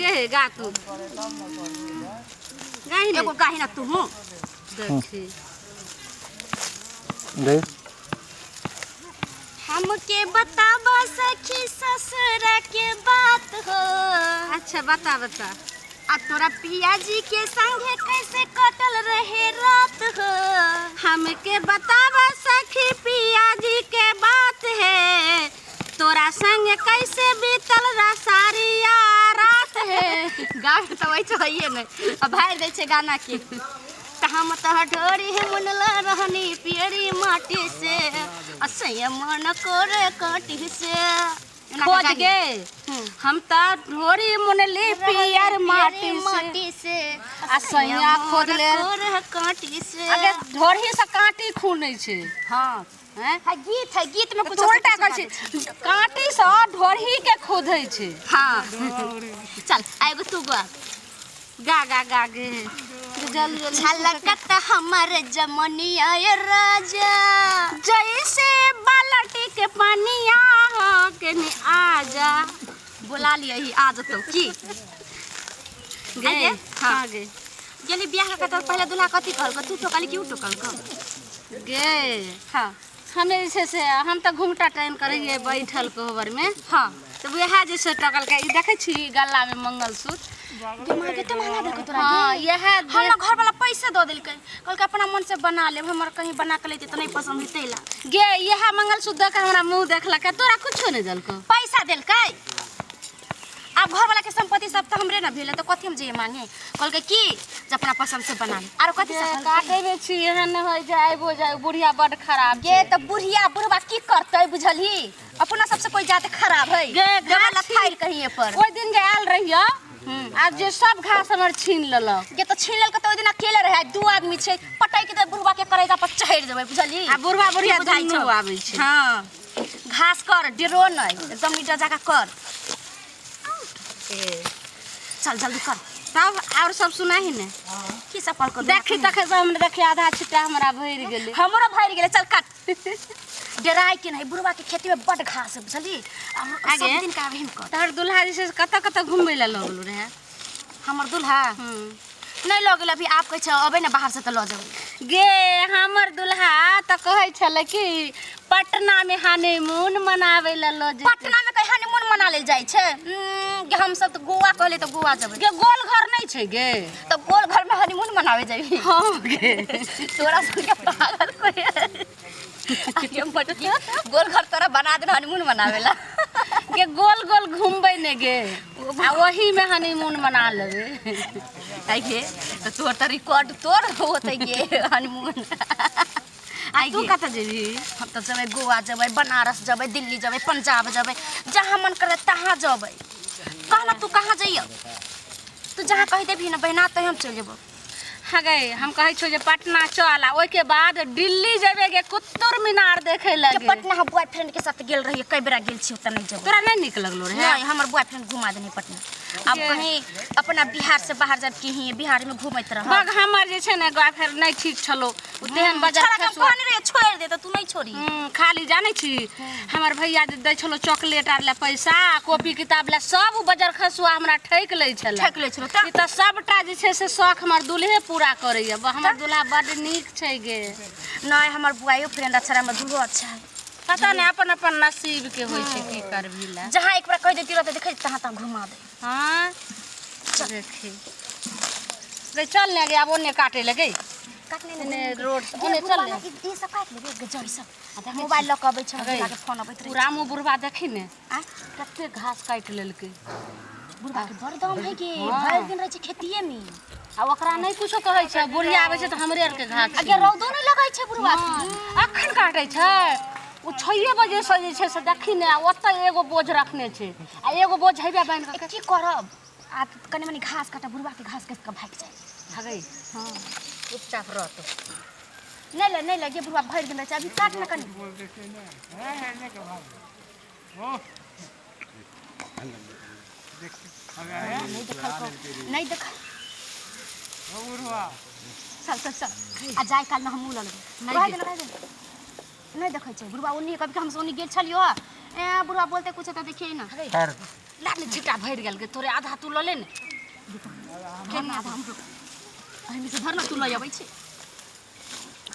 गे गा तू गाही एगो गाही ना तू देखी गई हमके बतावा सखी ससुर के बात हो। अच्छा बता बता आ तोरा पिया जी के संगे कैसे कटल रहे रात हो। हमके बतावा सखी पिया जी के बात है तोरा संग कैसे बीतल सारिया रात है गाना तो वही चाहिए नहीं अब भाई दे छे गाना के त हम तो ढोरी है मुनला रहनी पियरी माटी से असय मन करे काटी से खोज गे हम तो ढोरी मुनली पियर माटी से असैया खोद ले काटी से अगर ढोरी से काटी खूनै छे हाँ है गीत में कुछ उल्टा कर छे काटी से ढोरी के खोदै छे हाँ चल आएगो तू गा गा गे जल्दी झलकत हमर जमनिया राजा जैसे बाल्टी के पानिया हो के नि आजा बुला लिया ही आज तो की गे हाँ गे गेली बियाह का तो पहले दूल्हा कथी कहल तू टोकली क्यों टोकल गे हाँ हमें जैसे से हम तो घूमटा टाइम करेंगे बैठल कोहबर में हाँ तो वह जैसे टकल के देखे छी गला में मंगलसूत्र तो महंगा देखो तोरा हाँ यह हमरा घर वाला पैसा दो दिल कल के अपना मन से बना ले हमर कहीं बना के लेते तो नहीं पसंद होते ला गे यह मंगलसूत्र देख हमरा मुंह देखला के तोरा कुछो नहीं जल को पैसा दिल के अब घर वाला के संपत्ति सब तो हमरे ना भेले तो कथि हम जे मांगे कल के की जे अपना पसंद से बना ले आरो कथि से काटे में छी एहन हो जाए वो जाए बुढ़िया बड़ खराब गे तो बुढ़िया बुढ़वा की करते बुझलही अपना सबसे कोई जाते खराब है गे वाला फाइल कहीं पर ओइ दिन जे आल रहियो आज जे सब घास हमर छीन लेलक ये तो छीन लेल के तो ओइ दिन अकेले रहे दू आदमी छे पटाई के बुढ़वा के करेजा पर चढ़ जेबै बुझलही आ बुढ़वा बुढ़िया दुनू आबै छै हां घास कर डेरो नहीं एकदम नीचा जाका कर चल जल्दी कर तब और सब सुनाही ने की सब पल कर देखी तखे हम देखी आधा छिटा हमरा भइर गेले हमरो भइर गेले चल काट डराई के नहीं बुढ़वा के खेती में बड़ घास है बुझली सब दिन का हम कर तहर दुल्हा जैसे कत घुमबै ला लगलो रहे हमर दुल्हा नहीं लगे अभी आप कह छ अबे ना बाहर से तो ल जाओ गे हमर दुल्हा त कहै छले कि पटना में हनीमून मनावे ला ल जे पटना में कहीं हनीमून मना ले जाय छे हम सब तो गोवा कहले तो गोवा जेबै गे गोल घर नहीं छै गे तो गोल घर में हनीमून मनावे जाबी हां गे तोरा सब के पागल कोई गोल घर तोरा बना दे हनीमून मनावेला गे गोल गोल घूमबै ने गे आ वही में हनीमून मना लेबे आई गे तो तोर त रिकॉर्ड तोर होतै गे हनीमून आई तू कत जेबी हम तो जबै गोवा जबै बनारस जबै दिल्ली जबै पंजाब जबै जहां मन करे तहां जबै कहना तू कहां जइयो तू जहां कहि देबी ना बहना तो हम चल जेबो हाँ गए हम कहे छो जे पटना चल आ ओइ के बाद दिल्ली जेबे गे कुतुब मीनार देखे लगे पटना हम बॉयफ्रेंड के साथ गेल रही कई बेरा गेल छी त नहीं जेबो तोरा नहीं निक लगलो रे नहीं हमर बॉयफ्रेंड घुमा देने पटना अब कहीं अपना बिहार से बाहर जब की ही बिहार में घूमत रह बग हमर जे छै ने बॉयफ्रेंड नहीं ठीक छलो उतेहन बाजार खसुआ रे छोड़ दे त तू नहीं छोड़ी खाली जाने छी हमर भैया जे दै छलो चॉकलेट आर ले पैसा कॉपी किताब ले सब बाजार खसुआ हमरा ठेक लै छले ठेक लै छलो त सबटा जे छै से शौक हमर दुल्हे पूरा करैया हमर दुल्हा बड़ नीक छै गे नहीं हमर बुआइयो फ्रेंड अच्छा है हमर दुल्हो अच्छा है पता नहीं अपन अपन नसीब के होय छै की करबी ला जहां एक बार कह देती रहते देखे तहां तहां घुमा दे हां देखी रे चल ले अब ओने काटे लगे काटने ने रोड ओने चल ले ई सब काट लेबे गजर सब मोबाइल लक अबै छ लागे फोन अबैत रहे पूरा मु बुढ़वा देखी ने आ कते घास काट लेलकै बुढ़वा के बड़ दाम है गे भर दिन रहे छै खेतिए में आ ओकरा नहीं कुछो कहै छै बुढ़िया आबै छै त हमरे आर के घास अगे रौदो नहीं लगै छै बुढ़वा अखन काटै छै ओ 6 बजे से जे छै से देखी ने ओतै एगो बोझ रखने छै आ एगो बोझ हेबे बांध के की करब आ कने मनी घास काटा बुढ़वा के घास काट के भाग जाए भागै हां चुपचाप रह तो नहीं लगे बुढ़वा भर दिन रहे अभी काट ना कनी नहीं देखा चल आ जाए काल ना हमू लगे नहीं देखे बुढ़वा उन्नी कभी हम सोनी गेल छलियो ए बुढ़वा बोलते कुछ तो देखिए ना लाने छिटा भरि गेल के तोरे आधा तू ल ले ने केने आधा हमरो एहिमे से धर न तू लऽ अबै छी